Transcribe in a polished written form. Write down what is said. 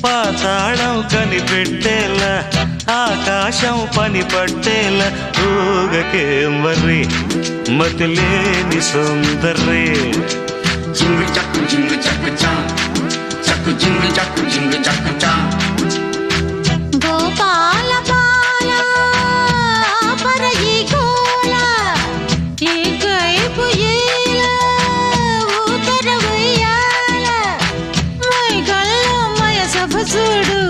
పాతాళం కనిపెట్టేలా ఆకాశం పని పట్టేలా ఊగకే మరి మతిలేని సుందరే జింగు చక్కు జింగు చక్కు చా చక్కు జింగు చక్కు జింగు చక్కు చా గోపాల బాల పరగి గోల ఏకైపు ఏల ఉత్తర ఉయ్యాల మై గల్లో మయ సభ చూడు